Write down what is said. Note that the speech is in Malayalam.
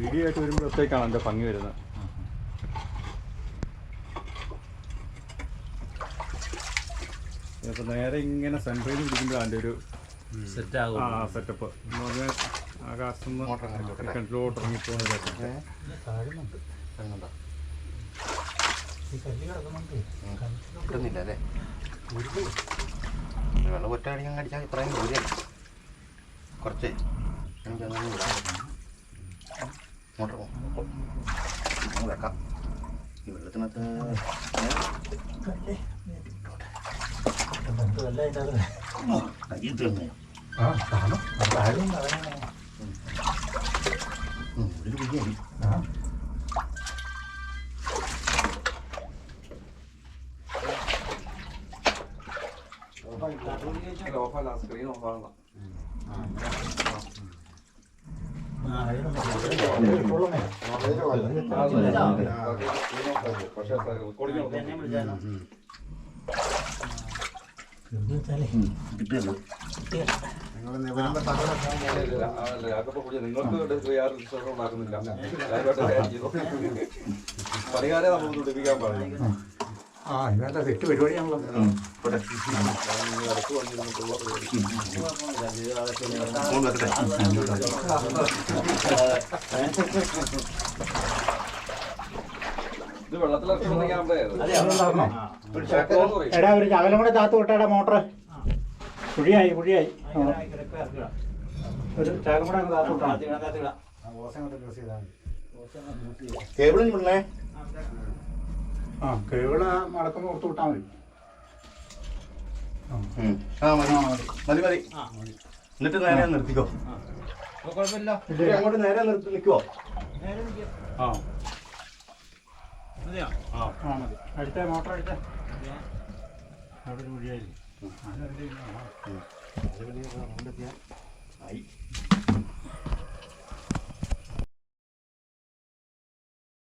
വീഡിയോ ആയിട്ട് വരുമ്പോഴത്തേക്കാണ് എൻ്റെ ഭംഗി വരുന്നത്. അപ്പോൾ നേരെ ഇങ്ങനെ സെൻട്രയിൽ പിടിക്കുമ്പോഴാണ് അതിൻ്റെ ഒരു സെറ്റപ്പ് എന്ന് പറഞ്ഞാൽ ആകാശം കിണറ്റിലോട്ട് ഇറങ്ങിപ്പോകുന്ന കിട്ടുന്നില്ല അല്ലേ? വെള്ളം ഒറ്റ അടിക്കാൻ കടിച്ചാൽ ഇത്രയും ദൂരം കുറച്ച് എനിക്കങ്ങനെ വിടാൻ മോട്ടർ വെക്കാം. ഈ വെള്ളത്തിനകത്ത് കയ്യിൽ തീർന്നേ ഒരു കുഞ്ഞി ഓഫല്ല, സ്ക്രീൻ ഓഫാകണം. നിങ്ങൾക്ക് യാതൊരു വിശ്വാസം ഉണ്ടാക്കുന്നില്ല. പരിഹാരം നമ്മൾ തുടിപ്പിക്കാൻ പാടില്ല. ഇതല്ല തെറ്റ് പരിപാടിയാണല്ലോ. എടാ ഒരു ശകലം കൂടെ താത്ത് വിട്ടാടാ മോട്ടർ. കുഴിയായി ഒരു ശകലം കൂടെ താത്ത് വിട്ടാ. കേബിളും പിള്ളേ കേബിള് മടക്കുമ്പോൾ ഓർത്ത് വിട്ടാൽ മതി. മതി മതി. എന്നിട്ട് നേരെ നിർത്തിക്കോ. കുഴപ്പമില്ല. അങ്ങോട്ട് നേരെ നിർത്തി നിൽക്കുവോ? മതി. അടുത്ത മോട്ടർ അടിച്ച അവിടെ ഒരു കുഴിയായില്ലേ.